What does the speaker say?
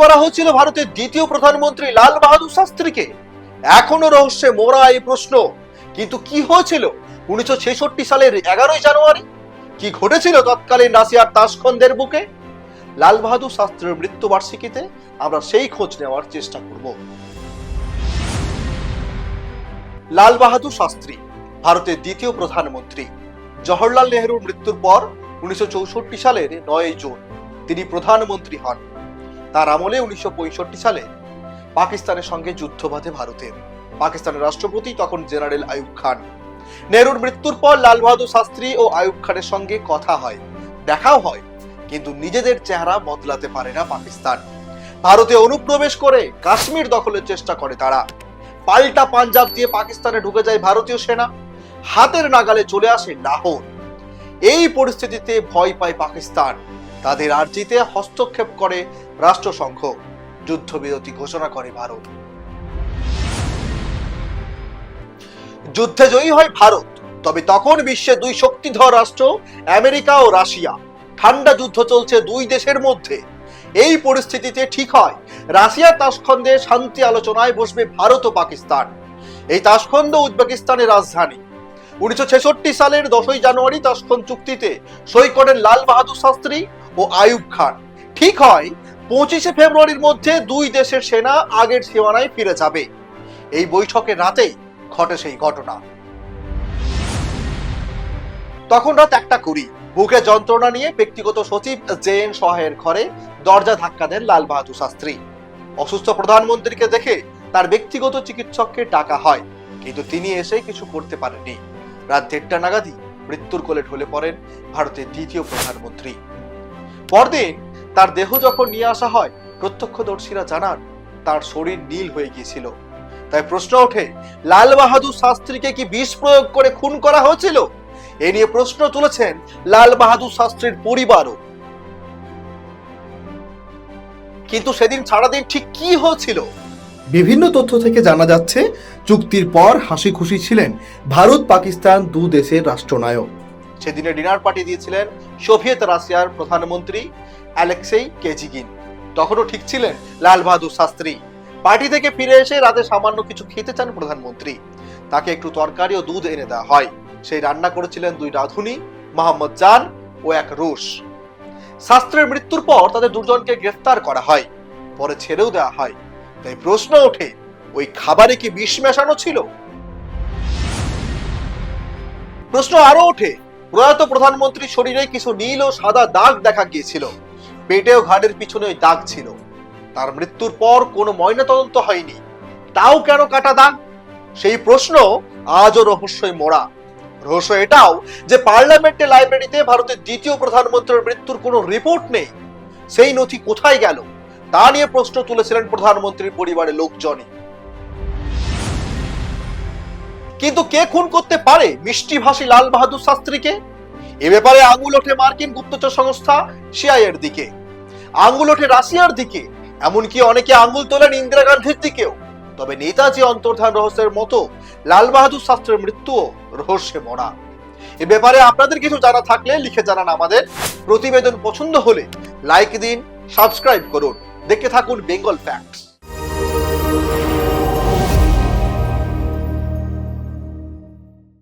করা হয়েছিল ভারতের দ্বিতীয় প্রধানমন্ত্রী লাল বাহাদুর শাস্ত্রীকে। এখনো রহস্যে মোড়া এই প্রশ্ন। কিন্তু কি হয়েছিল 1966 সালের 11ই জানুয়ারি? কি ঘটেছিল তৎকালীন রাশিয়ার তাশখন্দের বুকে? লাল বাহাদুর শাস্ত্রীর মৃত্যুবার্ষিকীতে আমরা সেই খোঁজ নেওয়ার চেষ্টা করব। লাল বাহাদুর শাস্ত্রী ভারতের দ্বিতীয় প্রধানমন্ত্রী। জওহরলাল নেহরুর মৃত্যুর পর 1964 সালের 9 জুন তিনি প্রধানমন্ত্রী হন। তার আমলে 1965 সালে পাকিস্তানের সঙ্গে যুদ্ধ বাধে ভারতের। পাকিস্তানের রাষ্ট্রপতি তখন জেনারেল আইয়ুব খান। নেহরুর মৃত্যুর পর লাল বাহাদুর শাস্ত্রী ও আইয়ুব খানের সঙ্গে কথা হয়, দেখাও হয়, কিন্তু নিজেদের চেহারা বদলাতে পারে না পাকিস্তান। ভারতে অনুপ্রবেশ করে কাশ্মীর দখলের চেষ্টা করে তারা। পাল্টা পাঞ্জাব দিয়ে পাকিস্তানে ঢুকে যায় ভারতীয় সেনা। হাতের নাগালে চলে আসে লাহোর। এই পরিস্থিতিতে ভয় পায় পাকিস্তান। তাদের আর্জিতে হস্তক্ষেপ করে রাষ্ট্রসংঘ। যুদ্ধবিরতি ঘোষণা করে ভারত। যুদ্ধে জয়ী হয় ভারত। তবে তখন বিশ্বে দুই শক্তিধর রাষ্ট্র আমেরিকা ও রাশিয়া। ঠান্ডা যুদ্ধ চলছে দুই দেশের মধ্যে। এই পরিস্থিতিতে ঠিক হয় রাশিয়ার তাশখন্দে শান্তি আলোচনায় বসবে ভারত ও পাকিস্তান। এই তাশখন্দ উজবেকিস্তানের রাজধানী। 1966 সালের 10ই জানুয়ারি তাশখন্দ চুক্তিতে সই করেন লাল বাহাদুর শাস্ত্রী ও আইয়ুব খান। ঠিক হয় 25 ফেব্রুয়ারির মধ্যে দুই দেশের সেনা আগের সীমানায় ফিরে যাবে। এই বৈঠকের রাতেই ঘটে সেই ঘটনা। তখন রাত 1:20। বুকে যন্ত্রণা নিয়ে ব্যক্তিগত সচিব জেএন সহায়ের ঘরে দরজা ধাক্কা দেন লাল বাহাদুর শাস্ত্রী। অসুস্থ প্রধানমন্ত্রীকে দেখে তার ব্যক্তিগত চিকিৎসককে ডাকা হয়, কিন্তু তিনি এসে কিছু করতে পারেননি। রাত 1:30 নাগাদই মৃত্যুর কোলে ঢলে পড়েন ভারতের দ্বিতীয় প্রধানমন্ত্রী। পরদিন তার দেহ যখন নিয়ে আসা হয়, প্রত্যক্ষদর্শীরা জানান তার শরীর নীল হয়ে গিয়েছিল। তাই প্রশ্ন ওঠে, লাল বাহাদুর শাস্ত্রীকে কি বিষ প্রয়োগ করে খুন করা হয়েছিল? এ নিয়ে প্রশ্ন তুলেছেন লাল বাহাদুর শাস্ত্রীর পরিবারও। কিন্তু সেদিন সারাদিন ঠিক কি হয়েছিল? বিভিন্ন তথ্য থেকে জানা যাচ্ছে চুক্তির পর হাসি খুশি ছিলেন ভারত পাকিস্তান দু দেশের রাষ্ট্রনায়ক। সেদিনে ডিনার পার্টি দিয়েছিলেন সোভিয়েত রাশিয়ার প্রধানমন্ত্রী অ্যালেক্সেই কেজিগিন। তখনও ঠিক ছিলেন লাল বাহাদুর শাস্ত্রী। পার্টি থেকে ফিরে এসে রাতে সামান্য কিছু খেতে চান প্রধানমন্ত্রী। তাকে একটু তরকারি ও দুধ এনে দেওয়া হয়। সেই রান্না করেছিলেন দুই রাঁধুনি, মোহাম্মদ জান ও এক রুশ। শাস্ত্রীর মৃত্যুর পর তাদের দুজনকে গ্রেফতার করা হয়, পরে ছেড়েও দেওয়া হয়। তাই প্রশ্ন ওঠে, ওই খাবারে কি বিষ মেশানো ছিল? প্রশ্ন আরো ওঠে, প্রয়াত প্রধানমন্ত্রীর শরীরে কিছু নীল ও সাদা দাগ দেখা গিয়েছিল। পেটে ও ঘাড়ের পিছনে ওই দাগ ছিল। তার মৃত্যুর পর কোনো ময়নাতদন্ত হয়নি, তাও কেন কাটা দাগ? সেই প্রশ্ন আজও রহস্যই মোড়া। রহস্য এটাও যে পার্লামেন্টের লাইব্রেরিতে ভারতের দ্বিতীয় প্রধানমন্ত্রীর মৃত্যুর কোনো রিপোর্ট নেই। সেই নথি কোথায় গেল তা নিয়ে প্রশ্ন তুলেছিলেন প্রধানমন্ত্রীর পরিবারের লোকজনই। কিন্তু কে খুন করতে পারে মিষ্টিভাষী লাল বাহাদুর শাস্ত্রীকে? এ ব্যাপারে আঙুল ওঠে মার্কিন গুপ্তচর সংস্থা সিআইএর দিকে, আঙুল ওঠে রাশিয়ার দিকে, এমনকি অনেকে আঙুল তোলেন ইন্দিরা গান্ধীর দিকেও। তবে নেতাজি অন্তর্ধান রহস্যের মতো লাল বাহাদুর শাস্ত্রীর মৃত্যুও রহস্যে মোড়া। এ ব্যাপারে আপনাদের কিছু জানা থাকলে লিখে জানান আমাদের। প্রতিবেদন পছন্দ হলে লাইক দিন, সাবস্ক্রাইব করুন। দেখতে থাকুন বেঙ্গল ফ্যাক্টস।